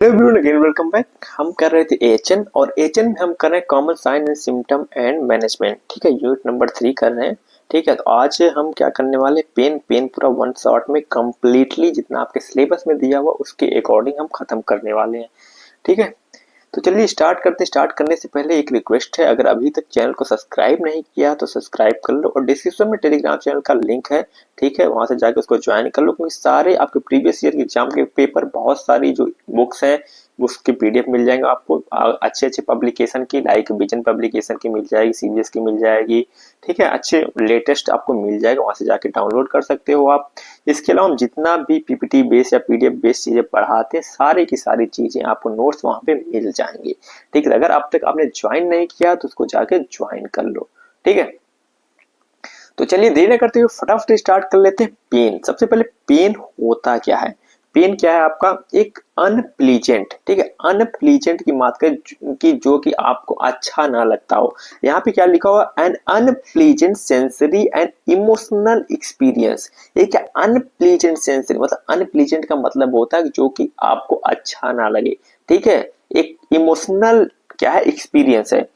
Hello everyone, again welcome back. हम कर रहे थे एचएन और एचएन में हम कर रहे हैं common sign and symptom and management. ठीक है, यूनिट नंबर 3 कर रहे हैं। ठीक है, तो आज हम क्या करने वाले, पेन पूरा वन शॉट में कंप्लीटली जितना आपके सिलेबस में दिया हुआ उसके अकॉर्डिंग हम खत्म करने वाले हैं। ठीक है, तो चलिए स्टार्ट करते। स्टार्ट करने से पहले एक रिक्वेस्ट है, अगर अभी तक चैनल को सब्सक्राइब नहीं किया तो सब्सक्राइब कर लो और डिस्क्रिप्शन में टेलीग्राम चैनल का लिंक है। ठीक है, वहां से जाकर उसको ज्वाइन कर लो, क्योंकि सारे आपके प्रीवियस ईयर एग्जाम के पेपर, बहुत सारी जो बुक्स हैं बुक्स की पीडीएफ मिल जाएंगे आपको। अच्छे अच्छे पब्लिकेशन की, लाइक विजन पब्लिकेशन की मिल जाएगी, सीबीएस की मिल जाएगी। ठीक है, अच्छे लेटेस्ट आपको मिल जाएगा, वहां से जाके डाउनलोड कर सकते हो आप। इसके अलावा हम जितना भी पीपीटी बेस या पीडीएफ बेस चीजें पढ़ाते हैं, सारी की सारी चीजें आपको नोट्स वहां पे मिल जाएंगे। ठीक है, अगर अब तक आपने ज्वाइन नहीं किया तो उसको जाके ज्वाइन कर लो। ठीक है, तो चलिए देर न करते हुए फटाफट स्टार्ट कर लेते हैं। पेन, सबसे पहले पेन होता क्या है? पेन क्या है? आपका एक अनप्लीजेंट, ठीक है, अनप्लीजेंट की बात करें कि जो कि आपको अच्छा ना लगता हो। यहाँ पे क्या लिखा हुआ? An unpleasant sensory and emotional experience. ये क्या अनप्लीजेंट सेंसरी मतलब? अनप्लीजेंट का मतलब होता है जो कि आपको अच्छा ना लगे। ठीक है, एक इमोशनल क्या है? एक्सपीरियंस है।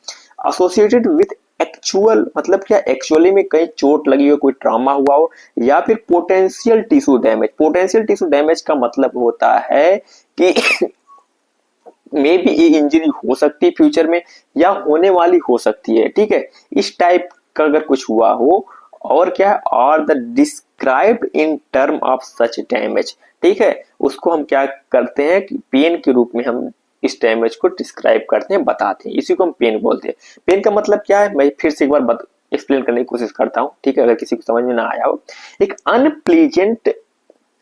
एसोसिएटेड विथ एक्चुअल मतलब क्या? एक्चुअली में कहीं चोट लगी हो, कोई ट्रॉमा हुआ हो, या फिर potential tissue damage. Potential tissue damage का मतलब होता है कि मे बी ये इंजरी हो सकती है फ्यूचर में, या होने वाली हो सकती है। ठीक है, इस टाइप का अगर कुछ हुआ हो, और क्या है, और the described in term of such damage. ठीक है, उसको हम क्या करते हैं कि पेन के रूप में हम इस डैमेज को डिस्क्राइब करते हैं, बताते हैं, इसी को हम पेन बोलते हैं। पेन का मतलब क्या है, मैं फिर से एक बार एक्सप्लेन करने की कोशिश करता हूं। ठीक है, अगर किसी को समझ में ना आया हो, एक अनप्लीजेंट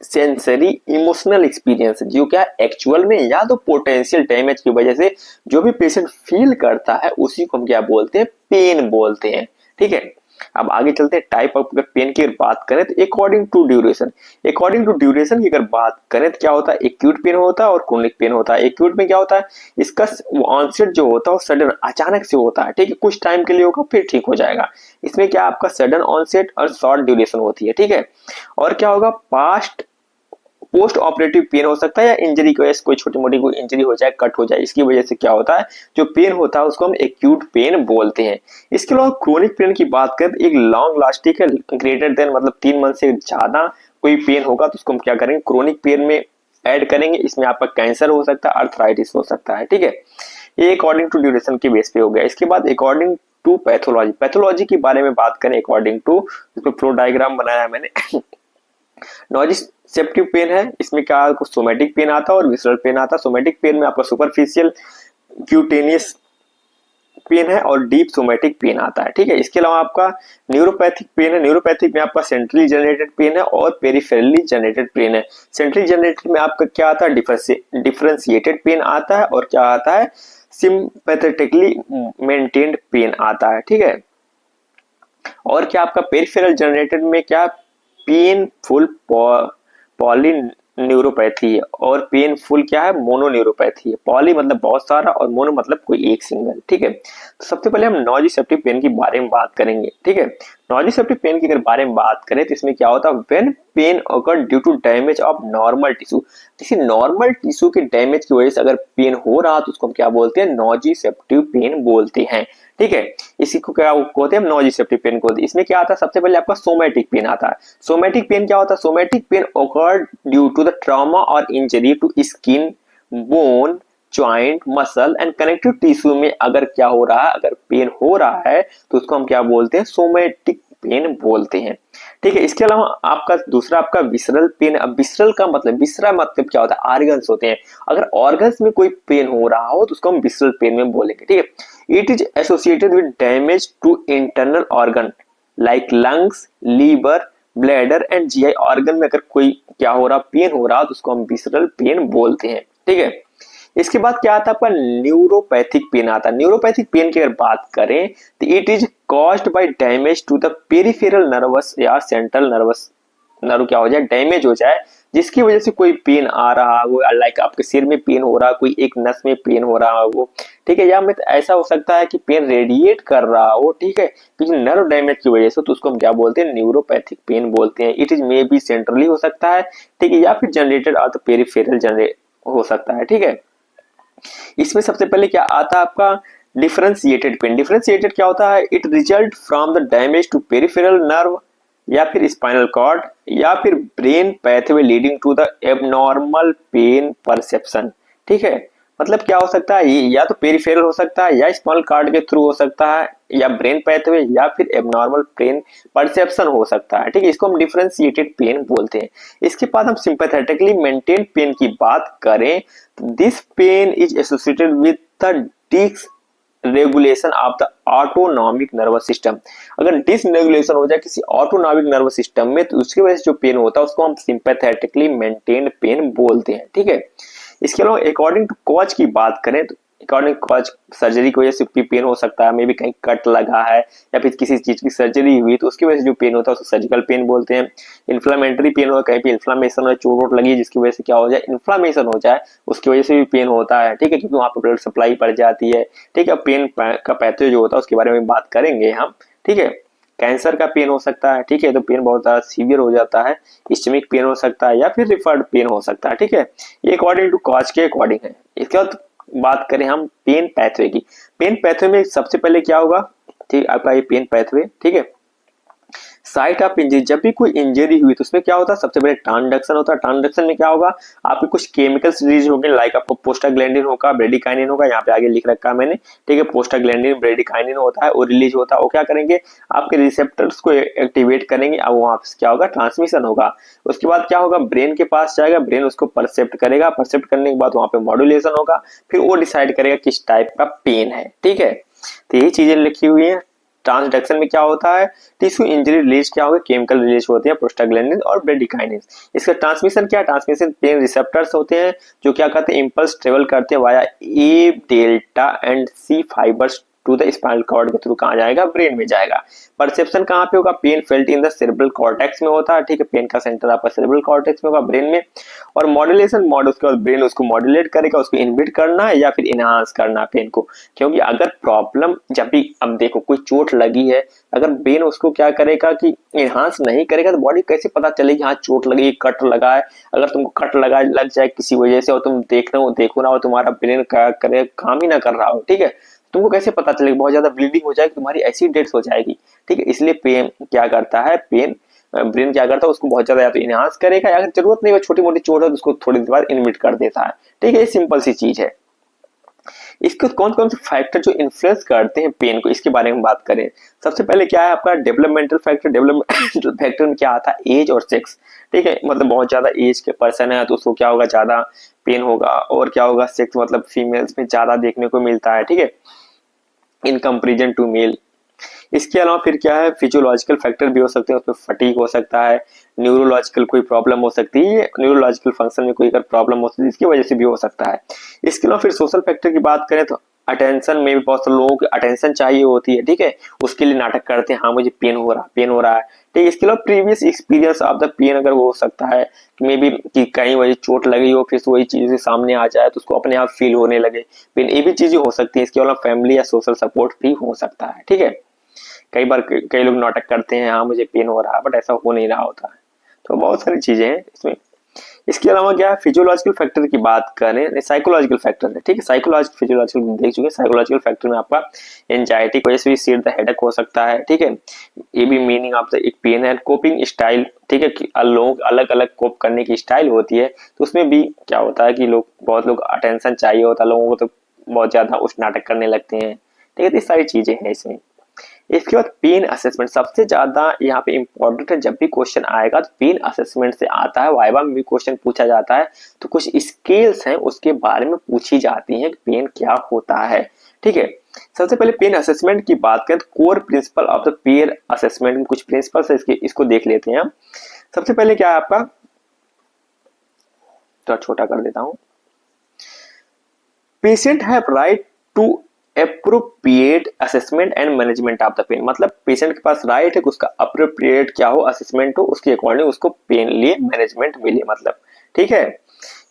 सेंसरी इमोशनल एक्सपीरियंस जो क्या एक्चुअल में या तो पोटेंशियल डैमेज की वजह से जो भी पेशेंट फील करता है, उसी को हम क्या बोलते हैं? पेन बोलते हैं। ठीक है, अब आगे चलते हैं। टाइप ऑफ पेन की अगर बात करें तो according to duration, according to duration की अगर बात करें तो क्या होता है? एक्यूट पेन होता है और क्रोनिक पेन होता है। एक्यूट में क्या होता है? इसका ऑनसेट जो होता है वो सडन, अचानक से होता है। ठीक है, कुछ टाइम के लिए होगा फिर ठीक हो जाएगा। इसमें क्या आपका सडन ऑनसेट और शॉर्ट ड्यूरेशन होती है। ठीक है, और क्या होगा? पोस्ट ऑपरेटिव पेन हो सकता है, या इंजरी की वजह से कोई छोटी मोटी कोई इंजरी हो जाए, कट हो जाए, इसकी वजह से क्या होता है, जो पेन होता है उसको हम एक्यूट पेन बोलते हैं। इसके अलावा क्रोनिक पेन की बात करें तो एक लॉन्ग लास्टिंग है, ग्रेटर देन मतलब 3 मंथ से ज्यादा कोई पेन होगा तो उसको हम क्या करेंगे? क्रोनिक पेन में ऐड करेंगे। इसमें आपका कैंसर हो सकता है, अर्थराइटिस हो सकता है। ठीक है, ये अकॉर्डिंग टू ड्यूरेशन के बेस पे हो गया। इसके बाद अकॉर्डिंग टू पैथोलॉजी, पैथोलॉजी के बारे में बात करें अकॉर्डिंग टू, इसमें फ्लो डायग्राम बनाया है मैंने। नॉजिसेप्टिव पेन है, इसमें क्या सोमेटिक पेन आता है और विसरल पेन आता है। सोमेटिक पेन में आपका सुपरफिशियल क्यूटेनियस पेन है और डीप सोमेटिक पेन आता है। ठीक है, इसके अलावा आपका न्यूरोपैथिक पेन है। न्यूरोपैथिक में आपका सेंट्रली जनरेटेड पेन है और पेरिफेरली जनरेटेड पेन है। सेंट्रली जनरेटेड में आपका क्या आता है? डिफरेंशिएटेड पेन आता है, और क्या आता है? सिंपैथेटिकली मेंटेन्ड पेन आता है। ठीक है, और क्या आपका पेरिफेरल जनरेटेड में क्या? पेनफुल पॉलीन्यूरोपैथी है, और पेनफुल क्या है? मोनोन्यूरोपैथी है। पॉली मतलब बहुत सारा और मोनो मतलब कोई एक सिंगल। ठीक है, तो सबसे पहले हम नॉजिसेप्टिव पेन के बारे में बात करेंगे। ठीक है, नॉजिसेप्टिव पेन के अगर बारे में बात करें तो इसमें क्या होता है? When pain occur due to damage of normal tissue, किसी नॉर्मल टिश्यू के डैमेज की वजह से अगर पेन हो रहा तो उसको हम क्या बोलते हैं? नॉजिसेप्टिव पेन बोलते हैं। ठीक है, इसी को क्या कहते हैं? नॉजिसेप्टिव पेन को। इसमें क्या आता है? सबसे पहले आपका सोमैटिक पेन आता है। सोमैटिक पेन क्या होता है? Somatic pain occurred due to the trauma और injury to skin, bone, joint, muscle and connective tissue में अगर क्या हो रहा है, अगर पेन हो रहा है तो उसको हम क्या बोलते हैं? सोमैटिक पेन बोलते हैं। ठीक है, इसके अलावा आपका दूसरा आपका विसरल पेन। अब विसरल का मतलब, विसरा मतलब क्या होता है? ऑर्गन्स होते हैं। अगर ऑर्गन्स में कोई पेन हो रहा हो तो उसको हम विसरल पेन में बोलेंगे। ठीक है, it is associated with damage to internal organ like lungs, liver, bladder and GI organ में अगर कोई क्या हो रहा, पेन हो रहा तो उसको हम विसरल पेन बोलते हैं। ठीक है, इसके बाद क्या आता है आपका? न्यूरोपैथिक पेन आता है। न्यूरोपैथिक पेन की अगर बात करें तो it is caused by damage to the peripheral nervous या सेंट्रल नर्वस नर्व क्या हो जाए? डैमेज हो जाए, जिसकी वजह से कोई पेन आ रहा है, वो लाइक आपके सिर में पेन हो रहा, कोई एक नस में पेन हो रहा है वो। ठीक है, या में ऐसा हो सकता है कि पेन रेडिएट कर रहा हो। ठीक है, क्योंकि नर्व डैमेज की वजह से, तो उसको हम क्या बोलते हैं? न्यूरोपैथिक पेन बोलते हैं। It is may be centrally हो सकता है, ठीक है, या फिर जनरेटेड और पेरिफेरल जनरेट हो सकता है। ठीक है, इसमें सबसे पहले क्या आता है आपका डिफरेंशिएटेड पेन। डिफरेंशिएटेड क्या होता है, it result from the damage to peripheral nerve या फिर स्पाइनल कॉर्ड या फिर brain pathway leading to the abnormal pain perception. ठीक है, मतलब क्या हो सकता है, ये या तो पेरिफेरल हो सकता है या स्पाइनल कॉर्ड के थ्रू हो सकता है या ब्रेन पैथवे या फिर एबनॉर्मल पेन परसेप्शन हो सकता है। ठीक है, इसको हम डिफरेंशिएटेड पेन बोलते हैं। इसके बाद हम सिंपैथेटिकली मेंटेन पेन की बात करें, this pain is associated with the dysregulation of the autonomic nervous system. अगर डिसरेगुलेशन हो जाए किसी ऑटोनॉमिक नर्वस सिस्टम में तो उसकी वजह से जो पेन होता है उसको हम सिंपैथेटिकली मेंटेन्ड पेन बोलते हैं। ठीक है, इसके अलावा अकॉर्डिंग टू कॉज की बात करें तो अकॉर्डिंग कॉज सर्जरी की वजह से भी पेन हो सकता है, मे बी कहीं कट लगा है या फिर किसी चीज की सर्जरी हुई तो उसकी वजह से जो पेन होता है उसको सर्जिकल पेन बोलते हैं। इन्फ्लामेटरी पेन हो, कहीं भी इन्फ्लामेशन हो, चोट वोट लगी है जिसकी वजह से क्या हो जाए, इन्फ्लामेशन हो जाए, उसकी वजह से भी पेन होता है। ठीक है, क्योंकि वहां पर ब्लड सप्लाई बढ़ जाती है। ठीक है, पेन का पैथोलॉजी जो होता है उसके बारे में बात करेंगे हम। ठीक है, कैंसर का पेन हो सकता है। ठीक है, तो पेन बहुत ज्यादा सीवियर हो जाता है, स्टमक पेन हो सकता है या फिर रिफर्ड पेन हो सकता है। ठीक है, ये अकॉर्डिंग टू कॉज के अकॉर्डिंग है। इसके बाद बात करें हम पेन पैथवे की। पेन पैथवे में सबसे पहले क्या होगा, ठीक आपका ये पेन पैथवे। ठीक है, साइट ऑफ इंजरी, जब भी कोई इंजरी हुई तो उसमें क्या होता है, सबसे पहले ट्रांसडक्शन होता है। ट्रांसडक्शन में क्या होगा, आपके कुछ केमिकल्स रिलीज होंगे, लाइक आपको प्रोस्टाग्लैंडिन होगा, ब्रेडिकाइनिन होगा, यहाँ पे आगे लिख रखा है मैंने। ठीक है, प्रोस्टाग्लैंडिन ब्रेडिकाइनिन होता है, वो रिलीज होता है, वो क्या करेंगे, आपके रिसेप्टर्स को एक्टिवेट करेंगे, अब वहां से क्या होगा, ट्रांसमिशन होगा। उसके बाद क्या होगा, ब्रेन के पास जाएगा, ब्रेन उसको परसेप्ट करेगा, परसेप्ट करने के बाद वहां पे मॉड्यूलेशन होगा, फिर वो डिसाइड करेगा किस टाइप का पेन है। ठीक है, तो यही चीजें लिखी हुई है। ट्रांसडक्शन में क्या होता है, टिश्यू इंजरी रिलीज क्या होगा, केमिकल रिलीज होते हैं, प्रोस्टाग्लैंडिन और ब्रेडिकाइनिन। इसका ट्रांसमिशन क्या, ट्रांसमिशन पेन रिसेप्टर्स होते हैं जो क्या करते हैं, इंपल्स ट्रेवल करते हैं via A delta and C fibres to the spinal cord के थ्रू कहाँ जाएगा, ब्रेन में जाएगा। परसेप्शन कहाँ पे होगा, pain felt in the cerebral cortex में होता है। ठीक है, पेन का सेंटर आपका सेरेब्रल कॉर्टेक्स में होगा, ब्रेन में। और मॉड्यूलेशन मॉड, उसके बाद ब्रेन उसको मॉड्यूलेट करेगा, उसको इनहिबिट करना है या फिर इनहांस करना है पेन को। क्योंकि अगर प्रॉब्लम जब भी, अब देखो कोई चोट लगी है, अगर ब्रेन उसको क्या करेगा कि इनहांस नहीं करेगा तो बॉडी कैसे पता चलेगी हाँ चोट लगी, कट लगा है। अगर तुमको कट लगा लग जाए किसी वजह से और तुम देखो ना हो, तुम्हारा ब्रेन क्या करे, काम ही ना कर रहा हो, ठीक है, तुमको कैसे पता चलेगा, बहुत ज्यादा ब्लीडिंग हो जाएगी, तुम्हारी ऐसी डेथ्स हो जाएगी। ठीक है, इसलिए पेन क्या करता है, पेन ब्रेन क्या करता है, उसको बहुत ज्यादा या तो इनहांस करेगा या अगर जरूरत नहीं है छोटी मोटी चोट है तो उसको थोड़ी देर बाद इनहिबिट कर देता है। ठीक है, ये सिंपल सी चीज है। इसके कौन कौन से फैक्टर जो इन्फ्लुएंस करते हैं पेन को, इसके बारे में बात करें। सबसे पहले क्या है आपका डेवलपमेंटल फैक्टर। डेवलपमेंटल फैक्टर में क्या आता है, एज और सेक्स। ठीक है, मतलब बहुत ज्यादा एज के पर्सन है तो उसको क्या होगा, ज्यादा पेन होगा। और क्या होगा, सेक्स मतलब फीमेल्स में ज्यादा देखने को मिलता है। ठीक है, इन कंपेरिजन टू मेल। इसके अलावा फिर क्या है, फिजियोलॉजिकल फैक्टर भी हो सकते हैं, उसमें फटीग हो सकता है, न्यूरोलॉजिकल कोई प्रॉब्लम हो सकती है, न्यूरोलॉजिकल फंक्शन में कोई अगर प्रॉब्लम हो सकती है इसकी वजह से भी हो सकता है। इसके अलावा फिर सोशल फैक्टर की बात करें तो अटेंशन में भी बहुत सारे लोगों को अटेंशन चाहिए होती है। ठीक है, उसके लिए नाटक करते हैं, हाँ मुझे पेन हो रहा, पेन हो रहा है। ठीक है, इसके अलावा previous experience of the pain अगर हो सकता है कि मे बी कि कहीं वजह चोट लगी हो फिर वही चीजें सामने आ जाए तो उसको अपने आप फील होने लगे पेन, ये भी चीजें हो सकती है। इसके अलावा फैमिली या सोशल सपोर्ट भी हो सकता है। ठीक है, कई बार कई लोग नाटक करते हैं हाँ मुझे पेन हो रहा है बट ऐसा हो नहीं रहा होता है, तो बहुत सारी चीजें हैं इसमें। इसके अलावा क्या है, फिजियोलॉजिकल फैक्टर की बात करें, साइकोलॉजिकल फैक्टर है। ठीक है, साइकोलॉजिकल फिजियोलॉजिकल देख चुके हैं। साइकोलॉजिकल फैक्टर में आपका एंजाइटी की वजह से भी सिर द हेडेक हो सकता है। ठीक है, ये भी मीनिंग ऑफ द एक पेन है। कोपिंग स्टाइल, ठीक है, लोग अलग अलग कोप करने की स्टाइल होती है तो उसमें भी क्या होता है कि लोग, बहुत लोग अटेंशन चाहिए होता है लोगों को तो बहुत ज्यादा उस नाटक करने लगते हैं। ठीक है, तो ये सारी चीजें हैं इसमें। इसके बाद पेन असेसमेंट सबसे ज्यादा यहाँ पे इंपॉर्टेंट है। जब भी क्वेश्चन आएगा तो पेन असेसमेंट से आता है, वाइवा में भी क्वेश्चन पूछा जाता है तो कुछ स्केल्स हैं उसके बारे में पूछी जाती हैं कि पेन क्या होता है। ठीक है, सबसे पहले पेन असेसमेंट की बात करें तो core principle of the pain assessment में कुछ प्रिंसिपल्स है, इसको देख लेते हैं हम। सबसे पहले क्या है आपका, तो छोटा कर देता हूं, patient have right to appropriate assessment and management of the pain. मतलब पेशेंट के पास राइट है कि उसका अप्रोप्रिएट क्या हो, असेसमेंट हो, उसके अकॉर्डिंग उसको पेन लिए मैनेजमेंट मिले, मतलब। ठीक है,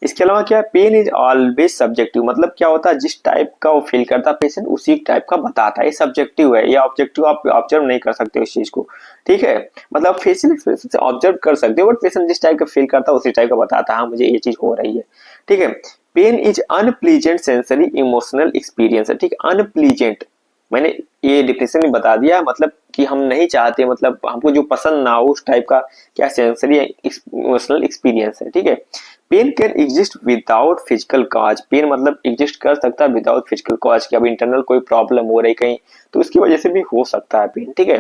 इसके अलावा क्या, पेन इज ऑलवेज सब्जेक्टिव। मतलब क्या होता है, जिस टाइप का वो फील करता है पेशेंट उसी टाइप का बताता है, ये सब्जेक्टिव है, ये ऑब्जेक्टिव आप ऑब्जर्व नहीं कर सकते उस चीज को। ठीक है, मतलब फेशियल एक्सप्रेशन से ऑब्जर्व कर सकते हो बट पेशेंट जिस टाइप का फील करता है उसी टाइप का बताता है हाँ मुझे ये चीज हो रही है। ठीक है, pain is unpleasant sensory emotional experience है, ठीक है। अनप्लीजेंट मैंने ये डिफिनेशन में बता दिया, मतलब कि हम नहीं चाहते, मतलब हमको जो पसंद ना हो उस टाइप का क्या सेंसरी इमोशनल एक्सपीरियंस है, ठीक है। Pain can exist without physical cause, pain मतलब एग्जिस्ट कर सकता है विदाउट फिजिकल कॉज, कि अब इंटरनल कोई प्रॉब्लम हो रही कहीं तो उसकी वजह से भी हो सकता है पेन, ठीक है।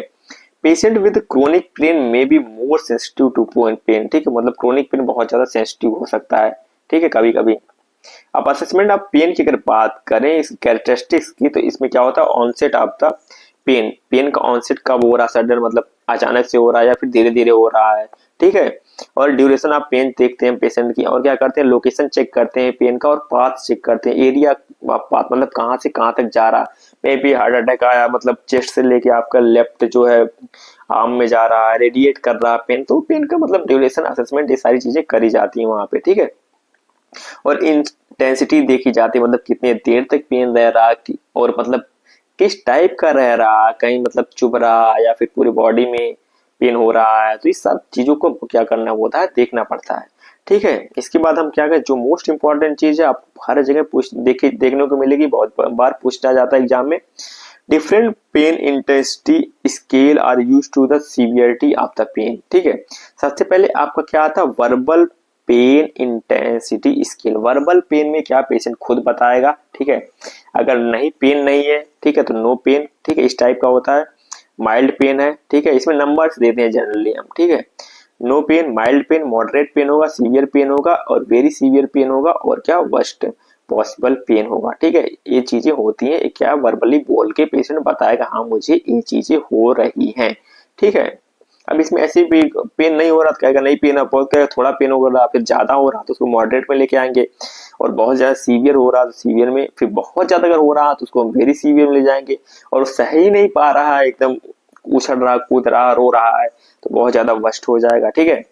Patient with chronic pain may be more sensitive to pain, ठीक है, मतलब क्रोनिक पेन बहुत ज्यादा सेंसिटिव हो सकता है, ठीक है, कभी कभी। अब असेसमेंट ऑफ पेन की अगर बात करें इस कैरेक्टरिस्टिक्स की, तो इसमें क्या होता है, onset of the pain, pain का ऑनसेट कब हो रहा है, सडन मतलब अचानक से हो रहा है या फिर धीरे धीरे हो रहा है, ठीक है। और ड्यूरेशन ऑफ पेन देखते हैं पेशेंट की, और क्या करते हैं, लोकेशन चेक करते हैं पेन का, और पाथ चेक करते हैं, एरिया पाथ मतलब कहाँ से कहाँ तक जा रहा, मे बी हार्ट अटैक आया मतलब चेस्ट से लेके आपका लेफ्ट जो है आर्म में जा रहा है, रेडिएट कर रहा है पेन, तो पेन का मतलब ड्यूरेशन असेसमेंट ये सारी चीजें करी जाती है वहां पे, ठीक है। और इंटेंसिटी देखी जाती है, मतलब कितने देर तक पेन रह रहा है, और मतलब किस टाइप का रह रहा है, कहीं मतलब चुभ रहा है या फिर पूरी बॉडी में पेन हो रहा है, तो इस सब चीजों को क्या करना होता है, देखना पड़ता है, ठीक है। इसके बाद हम क्या करें, जो मोस्ट इंपॉर्टेंट चीज है आपको हर जगह देखने को मिलेगी, बहुत बार पूछा जाता है एग्जाम में, different pain intensity scale are use to the severity of the pain, ठीक है। सबसे पहले आपका क्या आता है, verbal pain intensity scale, verbal pain में क्या पेशेंट खुद बताएगा, ठीक है। अगर नहीं पेन नहीं है, ठीक है, तो नो पेन, ठीक है, इस टाइप का होता है। माइल्ड पेन है, ठीक है, इसमें नंबर्स देते हैं जनरली हम, ठीक है। No pain, mild pain, moderate pain होगा, सीवियर पेन होगा, और वेरी सीवियर पेन होगा, और क्या वर्स्ट पॉसिबल पेन होगा, ठीक है। ये चीजें होती हैं, क्या वर्बली बोल के पेशेंट बताएगा हाँ मुझे ये चीजें हो रही हैं, ठीक है। अब इसमें ऐसे भी पेन नहीं हो रहा तो कहेगा नहीं पेन है, बहुत कहेगा थोड़ा पेन हो रहा, फिर ज्यादा हो रहा तो उसको मॉडरेट में लेके आएंगे, और बहुत ज्यादा सीवियर हो रहा तो सीवियर में, फिर बहुत ज्यादा अगर हो रहा तो उसको हम वेरी सीवियर में ले जाएंगे, और सह ही नहीं पा रहा है, एकदम उछल रहा कूद रहा रो रहा है, तो बहुत ज्यादा वर्स्ट हो जाएगा, ठीक है।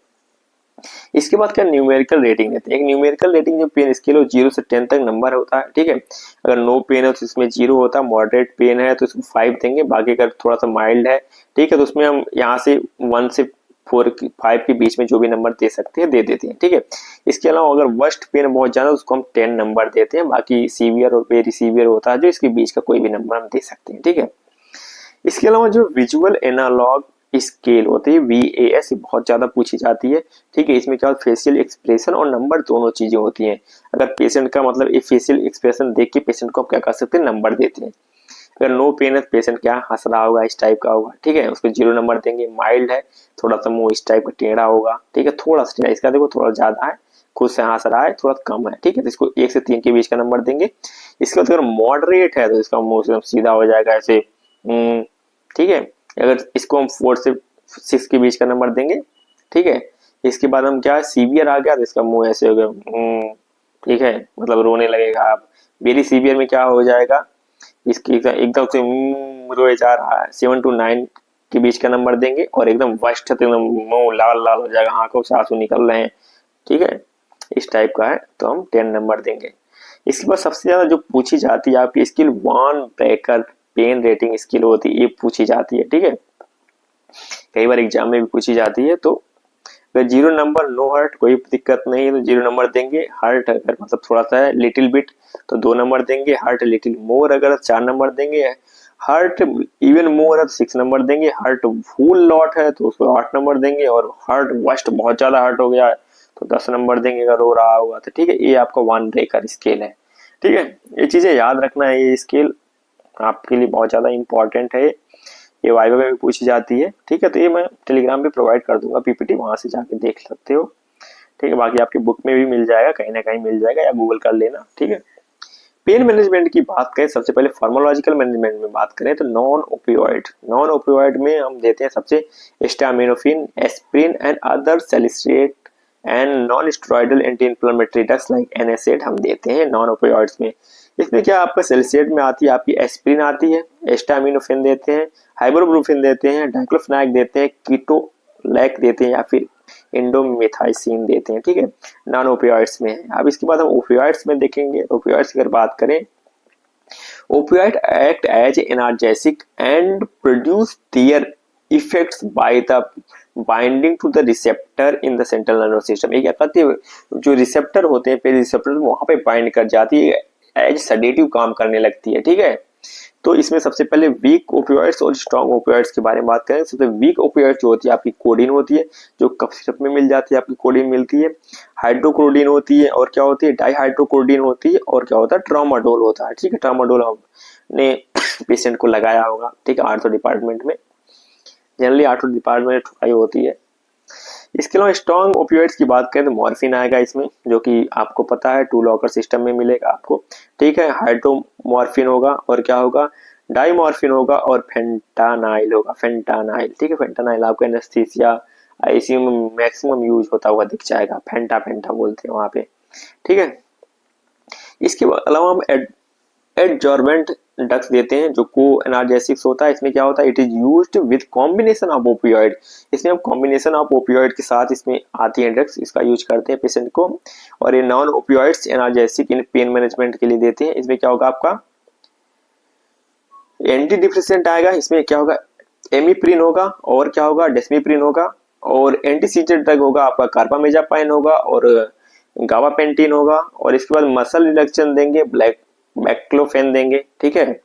इसके बाद क्या न्यूमेरिकल रेटिंग देते हैं, एक न्यूमेरिकल रेटिंग जो पेन स्केल हो 0 से 10 तक नंबर होता है, ठीक है। अगर नो पेन है तो इसमें 0 होता है, मॉडरेट पेन है तो इसको 5 देंगे, बाकी अगर थोड़ा सा माइल्ड है, ठीक है, तो उसमें हम यहाँ से 1 से 5 के बीच में जो भी नंबर दे सकते हैं दे देते हैं, ठीक है। इसके अलावा अगर वर्स्ट पेन बहुत ज्यादा उसको हम 10 नंबर देते हैं, बाकी सीवियर और वेरी सीवियर होता है जो इसके बीच का कोई भी नंबर हम दे सकते हैं, ठीक है। इसके अलावा जो विजुअल एनालॉग स्केल होती है VAS, बहुत ज्यादा पूछी जाती है, ठीक है। इसमें क्या फेशियल एक्सप्रेशन और नंबर दोनों चीजें होती हैं। अगर पेशेंट का मतलब ये फेशियल एक्सप्रेशन देख के पेशेंट को आप क्या कर सकते हैं, नंबर देते हैं। अगर नो पेन है तो पेशेंट क्या हंस रहा होगा, इस टाइप का होगा, ठीक है, उसको 0 नंबर देंगे। माइल्ड है, थोड़ा सा मुंह इस टाइप का टेढ़ा होगा, ठीक है, थोड़ा सा टेढ़ा, इसका देखो थोड़ा ज्यादा है, खुद से हंस रहा है, थोड़ा कम है, ठीक है, तो इसको 1 से 3 के बीच का नंबर देंगे। इसके बाद अगर मॉडरेट है तो इसका मुंह एकदम सीधा हो जाएगा ऐसे, ठीक है। अगर इसको हम 4 से 6 के बीच का नंबर देंगे, ठीक है। इसके बाद हम क्या सीवियर आ गया तो इसका मुंह ऐसे हो गया, ठीक है, मतलब रोने लगेगा आप। वेरी सीवियर में क्या हो जाएगा, इसकी एकदम से रोए जा रहा है, 7 to 9 के बीच का नंबर देंगे, और एकदम वर्स्ट है तो एकदम मुंह लाल लाल हो जाएगा, आंखों से आंसू निकल रहे हैं, ठीक है, इस टाइप का है तो हम 10 नंबर देंगे। इसके बाद सबसे ज्यादा जो पूछी जाती है आपकी scale Wong Baker pain rating scale होती है, ये पूछी जाती है, ठीक है, कई बार एग्जाम में भी पूछी जाती है। तो अगर 0 नंबर नो हर्ट कोई दिक्कत नहीं है तो 0 नंबर देंगे। हर्ट अगर मतलब थोड़ा सा है लिटिल बिट तो 2 नंबर देंगे। हर्ट लिटिल मोर अगर 4 नंबर देंगे। हर्ट इवन मोर है तो 6 नंबर देंगे। हर्ट फुल लॉट है तो उसको 8 नंबर देंगे, और हर्ट वर्स्ट बहुत ज्यादा हर्ट हो गया है तो 10 नंबर देंगे अगर रो रहा होगा तो, ठीक है। ये आपका वन ब्रेकर स्केल है, ठीक है। ये चीजें याद रखना है, ये स्केल आपके लिए बहुत ज्यादा इंपॉर्टेंट है, ये वाइवा में भी पूछी जाती है, ठीक है। तो ये मैं टेलीग्राम पे प्रोवाइड कर दूंगा पीपीटी, वहां से जाके देख सकते हो, ठीक है। बाकी आपकी बुक में भी मिल जाएगा, कहीं ना कहीं मिल जाएगा, या गूगल कर लेना, ठीक है। पेन मैनेजमेंट की बात करें, सबसे पहले फार्माकोलॉजिकल मैनेजमेंट में बात करें तो नॉन ओपियोइड में हम देते हैं सबसे acetaminophen, aspirin and other salicylate and non steroidal anti inflammatory drugs like NSAID हम देते हैं नॉन ओपियोइड्स में। इसमें क्या आपका सैलिसिलेट में आती है आपकी एस्प्रिन आती है, एस्टामिनोफेन देते हैं, हाइब्रोब्रूफिन देते हैं, डाइक्लोफेनाक देते हैं, कीटोलैक देते हैं, या फिर इंडोमेथाइसिन देते हैं, ठीक है, नॉन ओपियोइड्स में है। अब इसके बाद हम ओपियोइड्स में देखेंगे। ओपियोइड्स की अगर बात करें, opioid act as analgesic and produce their effects by the binding to the receptor in the central nervous system. ये क्या करती है, जो रिसेप्टर होते हैं पेन रिसेप्टर वहां पे बाइंड कर जाती है, एज सडेटिव काम करने लगती है। ठीक है, तो इसमें सबसे पहले वीक ओपियोइड्स और स्ट्रॉन्ग ओपियोइड्स के बारे में बात करें। सबसे वीक ओपियोइड जो होती है आपकी कोडीन होती है, जो कफ सिरप में मिल जाती है, आपकी कोडीन मिलती है। हाइड्रोकोडीन होती है, और क्या होती है, डाईहाइड्रोकोडीन होती है, और क्या होता है, ट्रामाडोल होता है। ठीक है, ट्रामाडोल हमने पेशेंट को लगाया होगा। ठीक है, आर्थो डिपार्टमेंट में, जनरली आर्थो डिपार्टमेंट में ठुकाई होती है। इसके अलावा स्ट्रॉन्ग ओपियोइड्स की बात करें तो मॉर्फिन आएगा इसमें, जो कि आपको पता है टू लॉकर सिस्टम में मिलेगा आपको। ठीक है, हाइड्रोमॉर्फिन होगा, और क्या होगा, डाईमॉर्फिन होगा, और फेंटानाइल होगा, फेंटानाइल। ठीक है, फेंटानाइल आपको एनेस्थीसिया आईसीयू में मैक्सिमम यूज होता हुआ दिख जाएगा, फेंटा फेंटा बोलते हैं वहां पे। ठीक है, इसके अलावा हम एडजॉर्बेंट ड्रग्स देते हैं जो को एनाल्जेसिक्स होता है। इसमें क्या होता है, it is used with combination of opioid. इसमें हम कॉम्बिनेशन ऑफ ओपियोइड के साथ इसमें आती है ड्रग्स, इसका यूज करते हैं पेशेंट को। और ये नॉन ओपियोइड्स एनाल्जेसिक इन पेन मैनेजमेंट के लिए देते हैं। इसमें क्या होगा, आपका एंटी डिप्रेसेंट आएगा। इसमें क्या होगा, एमिप्रिन होगा, और क्या होगा, डेस्मिप्रिन होगा, और एंटी सीजर ड्रग होगा आपका कार्बामेजापाइन होगा, और गाबापेंटिन होगा, और इसके बाद मसल रिडक्शन देंगे, ब्लैक बैक्लोफेन देंगे। ठीक है,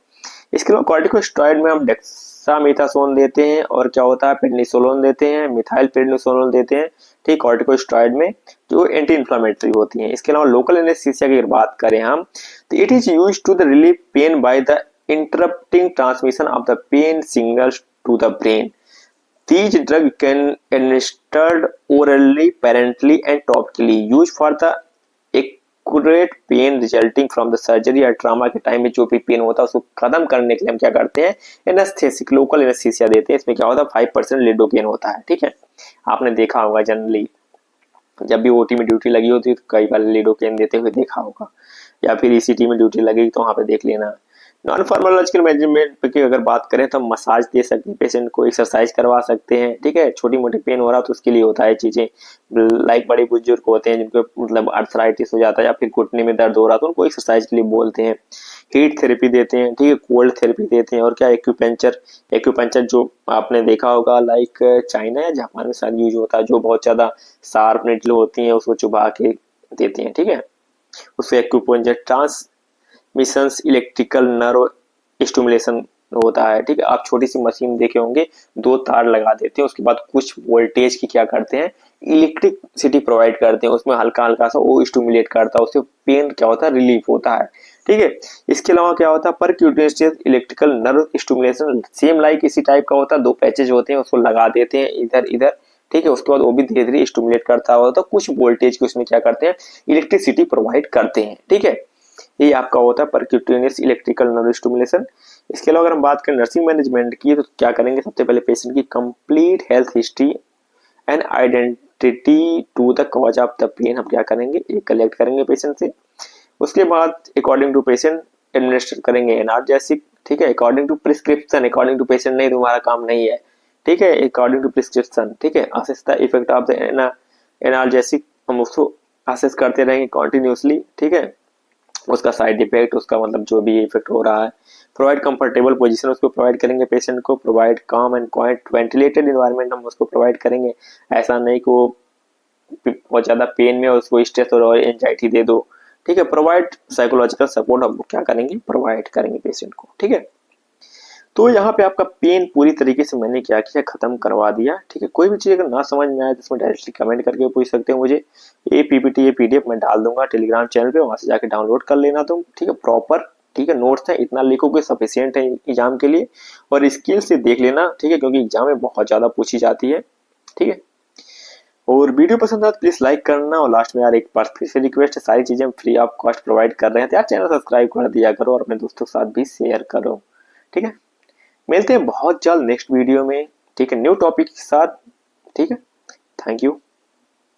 इसके अलावा कॉर्टिकोस्टेरॉइड में हम डेक्सामेथासोन देते हैं, और क्या होता है, पेडनिसोलोन देते हैं, मिथाइल पेडनिसोलोन देते हैं। ठीक, कॉर्टिकोस्टेरॉइड में जो एंटी इन्फ्लामेटरी होती हैं। इसके अलावा लोकल एनेस्थीसिया की अगर बात करें हम, तो it is used to the relieve pain by the interrupting transmission of the pain signals to the brain. These drugs can administered orally, parenterally, and topically. Used for the accurate pain resulting from the surgery या trauma के time में जो भी pen होता है उसको खत्म करने के लिए हम क्या करते हैं, एनेस्थेसिक लोकल एनेस्थीसिया देते हैं। इसमें क्या होता है, 5% लिडोकेन होता है। ठीक है, आपने देखा होगा जनरली जब भी ओटी में ड्यूटी लगी होती है तो कई बार लिडोकेन देते हुए देखा होगा, या फिर ईसीटी में ड्यूटी लगेगी तो वहां पे देख लेना। नॉन फार्माकोलॉजिकल मैनेजमेंट की अगर बात करें तो हम मसाज दे सकते हैं, पेशेंट को एक्सरसाइज करवा सकते हैं। ठीक है, छोटी मोटी पेन हो रहा तो उसके लिए होता है चीजें, लाइक बड़े बुजुर्ग होते हैं जिनको मतलब अर्थराइटिस हो जाता है या फिर घुटने में दर्द हो रहा तो उनको एक्सरसाइज के लिए बोलते हैं। हीट थेरेपी देते हैं। ठीक है, कोल्ड थेरेपी देते हैं, और क्या एक्यूपंचर, एक्यूपंचर जो आपने देखा होगा लाइक चाइना या जापान में शायद यूज होता है, जो बहुत ज्यादा शार्प निडल होती है उसको चुभा के देते हैं। ठीक है, उससे acupuncture transmissions electrical nerve stimulation होता है। ठीक है, आप छोटी सी मशीन देखे होंगे, 2 तार लगा देते हैं, उसके बाद कुछ वोल्टेज की क्या करते हैं, इलेक्ट्रिसिटी प्रोवाइड करते हैं, उसमें हल्का हल्का सा वो स्टिमुलेट करता है, उससे पेन क्या होता है, रिलीफ होता है। ठीक है, इसके अलावा क्या होता है, percutaneous electrical nerve stimulation same like इसी टाइप का होता है, 2 पैचेज होते हैं, उसको लगा देते हैं इधर इधर। ठीक है, उसके बाद वो भी धीरे धीरे स्टिमुलेट करता होता है, कुछ वोल्टेज की उसमें क्या करते हैं, इलेक्ट्रिसिटी प्रोवाइड करते हैं। ठीक है, ये आपका होता है परक्यूटेनियस इलेक्ट्रिकल नर्व स्टिमुलेशन। इसके अलावा अगर हम बात करें नर्सिंग मैनेजमेंट की तो क्या करेंगे, सबसे पहले पेशेंट की complete health history and identity to the cause of the pain हम क्या करेंगे, ये कलेक्ट करेंगे पेशेंट से। उसके बाद अकॉर्डिंग टू पेशेंट एडमिनिस्टर करेंगे एनाल्जेसिक। ठीक है, according to prescription, according to patient नहीं तुम्हारा काम नहीं है। ठीक है, अकॉर्डिंग टू प्रिस्क्रिप्शन। ठीक है, assess the effect of the analgesic, हम उसको असेस करते रहेंगे कंटिन्यूसली। ठीक है, उसका साइड इफेक्ट, उसका मतलब जो भी इफेक्ट हो रहा है। प्रोवाइड कंफर्टेबल पोजीशन उसको प्रोवाइड करेंगे पेशेंट को। प्रोवाइड काम एंड क्वाइट वेंटिलेटेड एनवायरनमेंट हम उसको प्रोवाइड करेंगे। ऐसा नहीं कि वो बहुत ज्यादा पेन में उसको स्ट्रेस और एंजाइटी दे दो। ठीक है, प्रोवाइड साइकोलॉजिकल सपोर्ट हम क्या करेंगे, प्रोवाइड करेंगे पेशेंट को। ठीक है, तो यहाँ पे आपका पेन पूरी तरीके से मैंने क्या किया, खत्म करवा दिया। ठीक है, कोई भी चीज अगर ना समझ में आए तो इसमें डायरेक्टली कमेंट करके पूछ सकते हो मुझे। ये पीपीटी ये पीडीएफ मैं डाल दूंगा टेलीग्राम चैनल पे, वहां से जाके डाउनलोड कर लेना तुम। ठीक है, प्रॉपर ठीक है नोट्स है, इतना लिखोगे सफिशियंट है एग्जाम के लिए, और स्किल से देख लेना। ठीक है, क्योंकि एग्जाम में बहुत ज्यादा पूछी जाती है। ठीक है, और वीडियो पसंद आया तो प्लीज लाइक करना, और लास्ट में यार एक बार फिर से रिक्वेस्ट है, सारी चीजें हम फ्री ऑफ कॉस्ट प्रोवाइड कर रहे हैं तो यार चैनल सब्सक्राइब कर दिया करो और अपने दोस्तों के साथ भी शेयर करो। ठीक है, मिलते हैं बहुत जल्द नेक्स्ट वीडियो में। ठीक है, न्यू टॉपिक के साथ। ठीक है, थैंक यू।